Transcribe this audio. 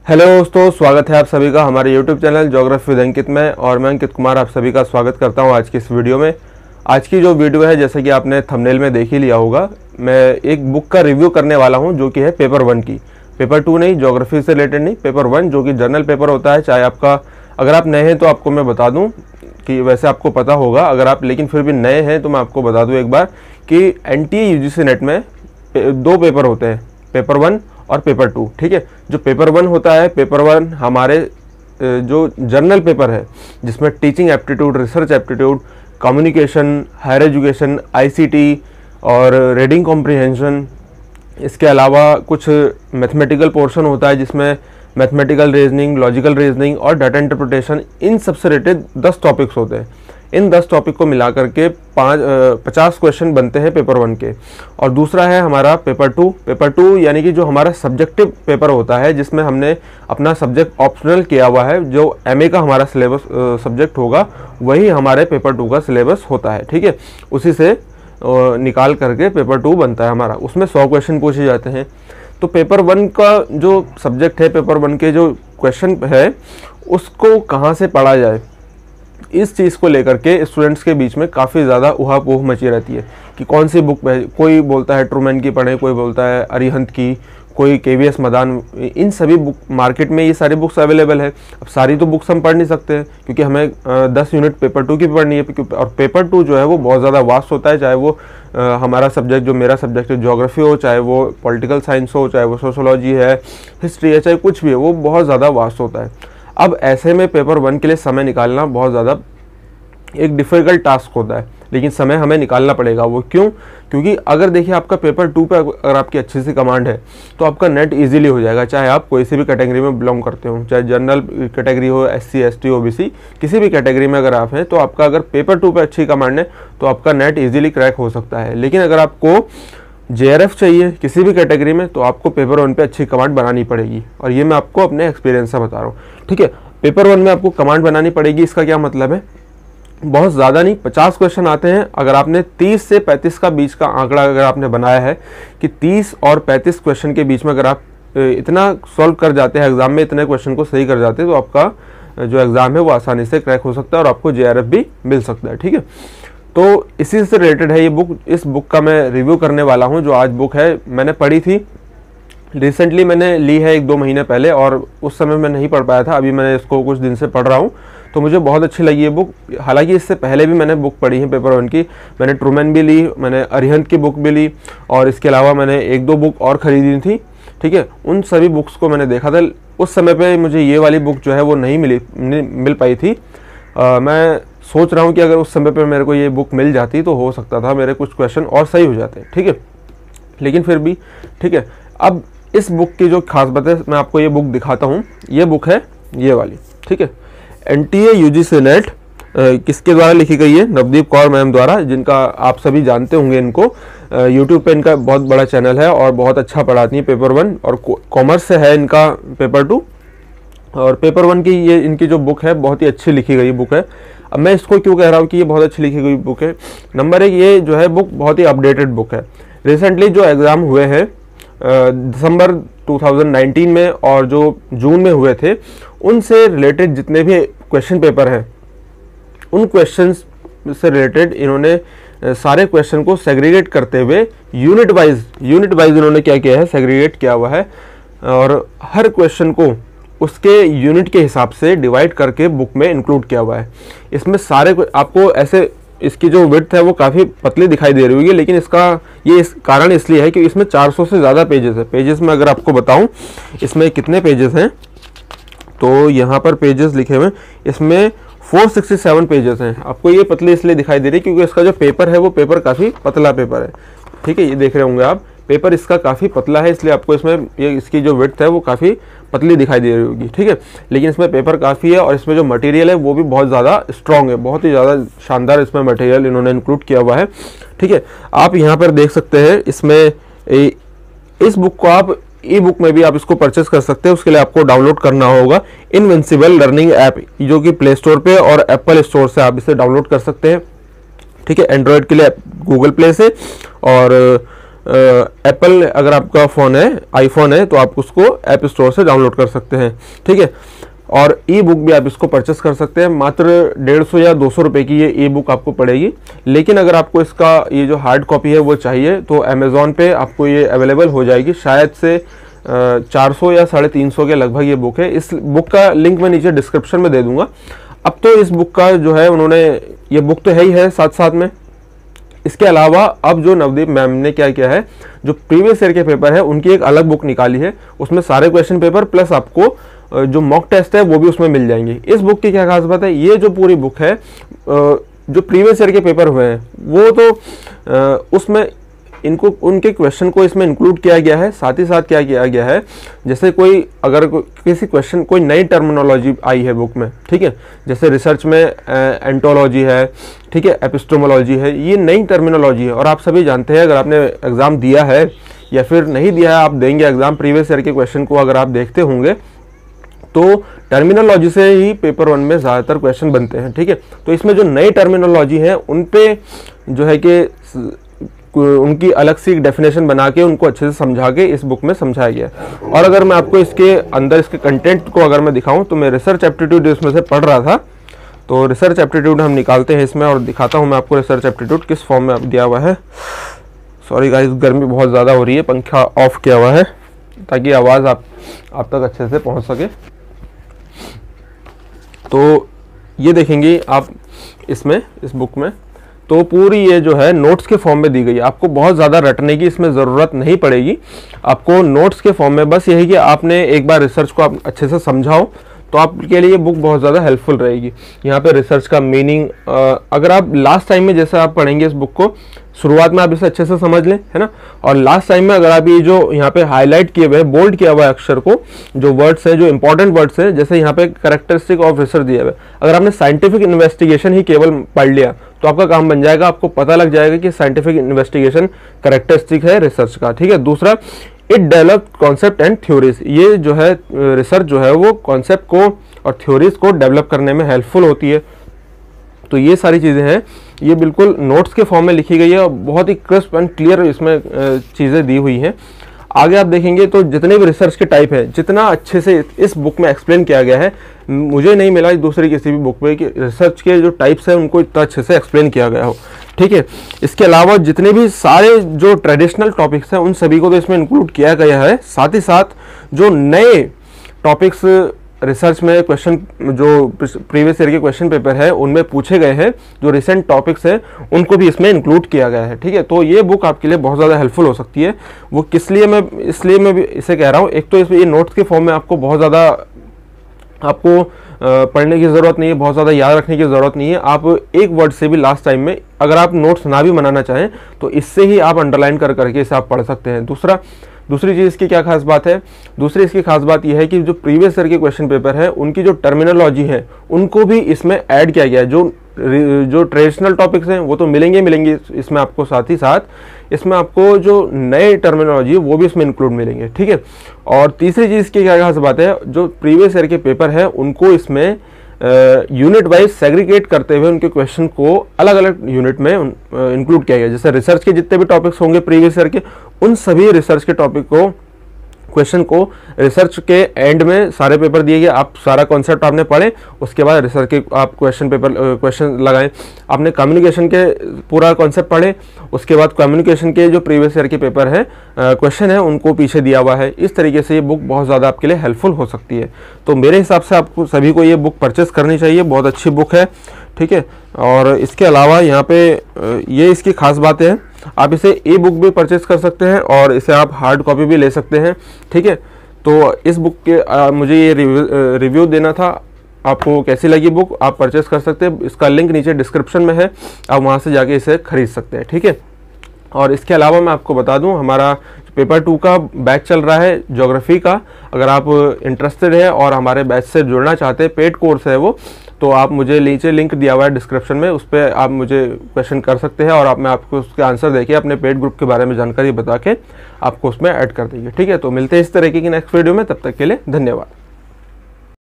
Hello दोस्तों, स्वागत है आप सभी का हमारे YouTube चैनल ज्योग्राफी विद अंकित में। और मैं अंकित कुमार आप सभी का स्वागत करता हूं आज की इस वीडियो में। आज की जो वीडियो है, जैसे कि आपने थंबनेल में देख ही लिया होगा, मैं एक बुक का रिव्यू करने वाला हूं जो कि है पेपर 1 की। पेपर 2 नहीं, ज्योग्राफी से रिलेटेड नहीं, पेपर 1 जो कि जर्नल पेपर होता है। चाहे आपका, अगर आप नए हैं तो आपको मैं बता दूँ कि वैसे आपको पता होगा, अगर आप लेकिन फिर भी नए हैं तो मैं आपको बता दूँ एक बार कि NTA UGC नेट में 2 पेपर होते हैं, पेपर 1 और पेपर 2। ठीक है, जो पेपर 1 होता है, पेपर 1 हमारे जो जर्नल पेपर है जिसमें teaching aptitude, research aptitude, communication, higher education, ICT और रीडिंग कॉम्प्रिहेंशन, इसके अलावा कुछ मैथमेटिकल पोर्शन होता है जिसमें मैथमेटिकल रीजनिंग, लॉजिकल रीजनिंग और डाटा इंटरप्रिटेशन, इन सबसे रिलेटेड 10 टॉपिक्स होते हैं। इन 10 टॉपिक को मिला करके 50 क्वेश्चन बनते हैं पेपर 1 के। और दूसरा है हमारा पेपर 2। पेपर 2 यानी कि जो हमारा सब्जेक्टिव पेपर होता है, जिसमें हमने अपना सब्जेक्ट ऑप्शनल किया हुआ है। जो MA का हमारा सिलेबस सब्जेक्ट होगा वही हमारे पेपर 2 का सिलेबस होता है। ठीक है, उसी से निकाल करके पेपर 2 बनता है हमारा। उसमें 100 क्वेश्चन पूछे जाते हैं। तो पेपर 1 का जो सब्जेक्ट है, पेपर 1 के जो क्वेश्चन है, उसको कहाँ से पढ़ा जाए, इस चीज़ को लेकर के स्टूडेंट्स के बीच में काफ़ी ज़्यादा उहापोह मची रहती है कि कौन सी बुक है। कोई बोलता है ट्रूमैन की पढ़ें, कोई बोलता है अरिहंत की, कोई KVS मदान। इन सभी बुक मार्केट में ये सारी बुक्स अवेलेबल है। अब सारी तो बुक्स हम पढ़ नहीं सकते हैं क्योंकि हमें 10 यूनिट पेपर 2 की पढ़नी है। और पेपर 2 जो है वो बहुत ज़्यादा वास्ट होता है, चाहे वो हमारा सब्जेक्ट, जो मेरा सब्जेक्ट है ज्योग्राफी हो, चाहे वो पॉलिटिकल साइंस हो, चाहे वो सोशोलॉजी है, हिस्ट्री है, चाहे कुछ भी है, वो बहुत ज़्यादा वास्ट होता है। अब ऐसे में पेपर 1 के लिए समय निकालना बहुत ज़्यादा एक डिफ़िकल्ट टास्क होता है, लेकिन समय हमें निकालना पड़ेगा। वो क्यों? क्योंकि अगर देखिए आपका पेपर 2 पे अगर आपकी अच्छी सी कमांड है तो आपका नेट इजीली हो जाएगा। चाहे आप कोई सी भी कैटेगरी में बिलोंग करते हो, चाहे जनरल कैटेगरी हो, SC ST OBC, किसी भी कैटेगरी में अगर आप हैं, तो आपका अगर पेपर 2 पे अच्छी कमांड है तो आपका नेट ईजिली क्रैक हो सकता है। लेकिन अगर आपको JRF चाहिए किसी भी कैटेगरी में, तो आपको पेपर 1 पे अच्छी कमांड बनानी पड़ेगी। और ये मैं आपको अपने एक्सपीरियंस से बता रहा हूँ। ठीक है, पेपर 1 में आपको कमांड बनानी पड़ेगी। इसका क्या मतलब है? बहुत ज़्यादा नहीं, 50 क्वेश्चन आते हैं। अगर आपने 30 से 35 का बीच का आंकड़ा अगर आपने बनाया है कि 30 और 35 क्वेश्चन के बीच में अगर आप इतना सॉल्व कर जाते हैं एग्जाम में, इतने क्वेश्चन को सही कर जाते हैं, तो आपका जो एग्ज़ाम है वो आसानी से क्रैक हो सकता है और आपको JRF भी मिल सकता है। ठीक है, तो इसी से रिलेटेड है ये बुक। इस बुक का मैं रिव्यू करने वाला हूँ। जो आज बुक है मैंने पढ़ी थी रिसेंटली, मैंने ली है 1-2 महीने पहले, और उस समय मैं नहीं पढ़ पाया था। अभी मैंने इसको कुछ दिन से पढ़ रहा हूँ, तो मुझे बहुत अच्छी लगी ये बुक। हालांकि इससे पहले भी मैंने बुक पढ़ी है पेपर 1 की। मैंने ट्रूमैन भी ली, मैंने अरिहंत की बुक भी ली, और इसके अलावा मैंने 1-2 बुक और ख़रीदी थी। ठीक है, उन सभी बुक्स को मैंने देखा था। उस समय पर मुझे ये वाली बुक जो है वो नहीं मिल पाई थी। मैं सोच रहा हूँ कि अगर उस समय पर मेरे को ये बुक मिल जाती तो हो सकता था मेरे कुछ क्वेश्चन और सही हो जाते। ठीक है, लेकिन फिर भी ठीक है। अब इस बुक की जो खास बात है, मैं आपको ये बुक दिखाता हूँ। ये बुक है ये वाली। ठीक है, NTA UGC नेट किसके द्वारा लिखी गई है? नवदीप कौर मैम द्वारा, जिनका आप सभी जानते होंगे। इनको YouTube पे इनका बहुत बड़ा चैनल है और बहुत अच्छा पढ़ाती हैं पेपर 1, और कॉमर्स से है इनका पेपर 2। और पेपर 1 की ये इनकी जो बुक है बहुत ही अच्छी लिखी गई बुक है। अब मैं इसको क्यों कह रहा हूँ कि ये बहुत अच्छी लिखी गई बुक है? नंबर 1, ये जो है बुक बहुत ही अपडेटेड बुक है। रिसेंटली जो एग्ज़ाम हुए हैं दिसंबर 2019 में और जो जून में हुए थे, उनसे रिलेटेड जितने भी क्वेश्चन पेपर हैं, उन क्वेश्चंस से रिलेटेड इन्होंने सारे क्वेश्चन को सेग्रीगेट करते हुए यूनिट वाइज इन्होंने क्या किया है, सेग्रीगेट किया हुआ है। और हर क्वेश्चन को उसके यूनिट के हिसाब से डिवाइड करके बुक में इंक्लूड किया हुआ है। इसमें सारे आपको ऐसे, इसकी जो विड्थ है वो काफ़ी पतली दिखाई दे रही होगी, लेकिन इसका ये कारण इसलिए है कि इसमें 400 से ज़्यादा पेजेस है। पेजेस में अगर आपको बताऊं इसमें कितने पेजेस हैं, तो यहाँ पर पेजेस लिखे हुए हैं, इसमें 467 पेजेस हैं। आपको ये पतली इसलिए दिखाई दे रही है क्योंकि इसका जो पेपर है वो पेपर काफ़ी पतला पेपर है। ठीक है, ये देख रहे होंगे आप, पेपर इसका काफ़ी पतला है, इसलिए आपको इसमें ये इसकी जो विड्थ है वो काफ़ी पतली दिखाई दे रही होगी। ठीक है, लेकिन इसमें पेपर काफ़ी है और इसमें जो मटेरियल है वो भी बहुत ज़्यादा स्ट्रॉन्ग है, बहुत ही ज़्यादा शानदार इसमें मटेरियल इन्होंने इंक्लूड किया हुआ है। ठीक है, आप यहाँ पर देख सकते हैं। इसमें इस बुक को आप ई-बुक में भी आप इसको परचेस कर सकते हैं। उसके लिए आपको डाउनलोड करना होगा इनविंसिबल लर्निंग ऐप, जो कि प्ले स्टोर पे और एप्पल स्टोर से आप इसे डाउनलोड कर सकते हैं। ठीक है, एंड्रॉयड के लिए गूगल प्ले से, और एप्पल अगर आपका फ़ोन है, आईफोन है, तो आप उसको ऐप स्टोर से डाउनलोड कर सकते हैं, ठीक है। और ई बुक भी आप इसको परचेस कर सकते हैं, मात्र 150 या 200 रुपये की ये ई बुक आपको पड़ेगी। लेकिन अगर आपको इसका ये जो हार्ड कॉपी है वो चाहिए तो अमेज़ॉन पे आपको ये अवेलेबल हो जाएगी, शायद से 400 या 350 के लगभग ये बुक है। इस बुक का लिंक मैं नीचे डिस्क्रिप्शन में दे दूंगा। अब तो इस बुक का जो है उन्होंने, ये बुक तो है ही है साथ साथ में, इसके अलावा अब जो नवदीप मैम ने क्या किया है, जो प्रीवियस ईयर के पेपर है उनकी एक अलग बुक निकाली है, उसमें सारे क्वेश्चन पेपर प्लस आपको जो मॉक टेस्ट है वो भी उसमें मिल जाएंगे। इस बुक की क्या खास बात है, ये जो पूरी बुक है जो प्रीवियस ईयर के पेपर हुए हैं वो तो उसमें इनको उनके क्वेश्चन को इसमें इंक्लूड किया गया है। साथ ही साथ क्या किया गया है, जैसे कोई अगर किसी क्वेश्चन कोई नई टर्मिनोलॉजी आई है बुक में, ठीक है, जैसे रिसर्च में एंटोलॉजी है, ठीक है, एपिस्टोमोलॉजी है, ये नई टर्मिनोलॉजी है। और आप सभी जानते हैं, अगर आपने एग्जाम दिया है या फिर नहीं दिया है, आप देंगे एग्जाम, प्रीवियस ईयर के क्वेश्चन को अगर आप देखते होंगे तो टर्मिनोलॉजी से ही पेपर 1 में ज़्यादातर क्वेश्चन बनते हैं, ठीक है। तो इसमें जो नई टर्मिनोलॉजी है उन पे जो है कि उनकी अलग सी डेफिनेशन बना के उनको अच्छे से समझा के इस बुक में समझाया गया है। और अगर मैं आपको इसके अंदर इसके कंटेंट को अगर मैं दिखाऊं तो मैं रिसर्च एप्टीट्यूड इसमें से पढ़ रहा था, तो रिसर्च एप्टीट्यूड हम निकालते हैं इसमें और दिखाता हूं मैं आपको रिसर्च एप्टीट्यूड किस फॉर्म में दिया हुआ है। सॉरी गाइस, गर्मी बहुत ज़्यादा हो रही है, पंखा ऑफ किया हुआ है ताकि आवाज़ आप तक अच्छे से पहुँच सके। तो ये देखेंगे आप इसमें, इस बुक में तो पूरी ये जो है नोट्स के फॉर्म में दी गई है। आपको बहुत ज़्यादा रटने की इसमें ज़रूरत नहीं पड़ेगी, आपको नोट्स के फॉर्म में बस यही कि आपने एक बार रिसर्च को आप अच्छे से समझाओ तो आपके लिए ये बुक बहुत ज़्यादा हेल्पफुल रहेगी। यहाँ पे रिसर्च का मीनिंग अगर आप लास्ट टाइम में जैसे आप पढ़ेंगे इस बुक को, शुरुआत में आप इसे अच्छे से समझ लें, है ना, और लास्ट टाइम में अगर आप ये जो यहाँ पे हाईलाइट किए हुए हैं, बोल्ड किया हुआ है अक्षर को, जो वर्ड्स हैं, जो इंपॉर्टेंट वर्ड्स हैं, जैसे यहाँ पे कैरेक्टरिस्टिक ऑफ रिसर्च दिया हुआ है, अगर आपने साइंटिफिक इन्वेस्टिगेशन ही केवल पढ़ लिया तो आपका काम बन जाएगा, आपको पता लग जाएगा कि साइंटिफिक इन्वेस्टिगेशन कैरेक्टरिस्टिक है रिसर्च का, ठीक है। दूसरा, it develop concept and theories, ये जो है रिसर्च जो है वो कॉन्सेप्ट को और थ्योरीज को डेवलप करने में हेल्पफुल होती है। तो ये सारी चीज़ें हैं, ये बिल्कुल नोट्स के फॉर्म में लिखी गई है और बहुत ही क्रिस्प एंड क्लियर इसमें चीज़ें दी हुई हैं। आगे आप देखेंगे तो जितने भी रिसर्च के टाइप है, जितना अच्छे से इस बुक में एक्सप्लेन किया गया है, मुझे नहीं मिला दूसरी किसी भी बुक में कि रिसर्च के जो टाइप्स हैं उनको इतना अच्छे से एक्सप्लेन किया गया हो, ठीक है। इसके अलावा जितने भी सारे जो ट्रेडिशनल टॉपिक्स हैं उन सभी को तो इसमें इंक्लूड किया गया है। साथ ही साथ जो नए टॉपिक्स रिसर्च में क्वेश्चन, जो प्रीवियस ईयर के क्वेश्चन पेपर है उनमें पूछे गए हैं, जो रिसेंट टॉपिक्स हैं उनको भी इसमें इंक्लूड किया गया है, ठीक है। तो ये बुक आपके लिए बहुत ज़्यादा हेल्पफुल हो सकती है। वो किस लिए मैं इसलिए मैं भी इसे कह रहा हूँ, एक तो इसमें ये नोट्स के फॉर्म में आपको बहुत ज़्यादा आपको पढ़ने की ज़रूरत नहीं है, बहुत ज़्यादा याद रखने की ज़रूरत नहीं है। आप एक वर्ड से भी लास्ट टाइम में अगर आप नोट्स ना भी बनाना चाहें तो इससे ही आप अंडरलाइन कर करके इसे आप पढ़ सकते हैं। दूसरी चीज़ की क्या खास बात है, दूसरी इसकी खास बात यह है कि जो प्रीवियस ईयर के क्वेश्चन पेपर है उनकी जो टर्मिनोलॉजी है उनको भी इसमें ऐड किया गया है। जो ट्रेडिशनल टॉपिक्स हैं वो तो मिलेंगे इसमें आपको, साथ ही साथ इसमें आपको जो नए टर्मिनोलॉजी है वो भी इसमें इंक्लूड मिलेंगे, ठीक है। और तीसरी चीज़ की क्या खास बात है, जो प्रीवियस ईयर के पेपर है उनको इसमें यूनिट वाइज सेग्रीगेट करते हुए उनके क्वेश्चन को अलग अलग यूनिट में इंक्लूड किया गया। जैसे रिसर्च के जितने भी टॉपिक्स होंगे प्रीवियस ईयर के, उन सभी रिसर्च के टॉपिक को, क्वेश्चन को रिसर्च के एंड में सारे पेपर दिए गए। आप सारा कॉन्सेप्ट आपने पढ़े, उसके बाद रिसर्च के आप क्वेश्चन लगाएं। आपने कम्युनिकेशन के पूरा कॉन्सेप्ट पढ़े, उसके बाद कम्युनिकेशन के जो प्रीवियस ईयर के पेपर है क्वेश्चन है उनको पीछे दिया हुआ है। इस तरीके से ये बुक बहुत ज़्यादा आपके लिए हेल्पफुल हो सकती है। तो मेरे हिसाब से आपको सभी को ये बुक परचेस करनी चाहिए, बहुत अच्छी बुक है, ठीक है। और इसके अलावा यहाँ पे ये इसकी खास बातें हैं, आप इसे ई बुक भी परचेस कर सकते हैं और इसे आप हार्ड कॉपी भी ले सकते हैं, ठीक है। तो इस बुक के मुझे ये रिव्यू देना था, आपको कैसी लगी बुक आप परचेस कर सकते हैं। इसका लिंक नीचे डिस्क्रिप्शन में है, आप वहाँ से जाके इसे खरीद सकते हैं, ठीक है। और इसके अलावा मैं आपको बता दूं, हमारा पेपर 2 का बैच चल रहा है ज्योग्राफी का। अगर आप इंटरेस्टेड है और हमारे बैच से जुड़ना चाहते हैं, पेड कोर्स है वो, तो आप मुझे नीचे लिंक दिया हुआ है डिस्क्रिप्शन में, उस पर आप मुझे क्वेश्चन कर सकते हैं और मैं आपको उसके आंसर देके अपने पेड ग्रुप के बारे में जानकारी बता के आपको उसमें ऐड कर देंगे, ठीक है। तो मिलते हैं इस तरीके की नेक्स्ट वीडियो में, तब तक के लिए धन्यवाद।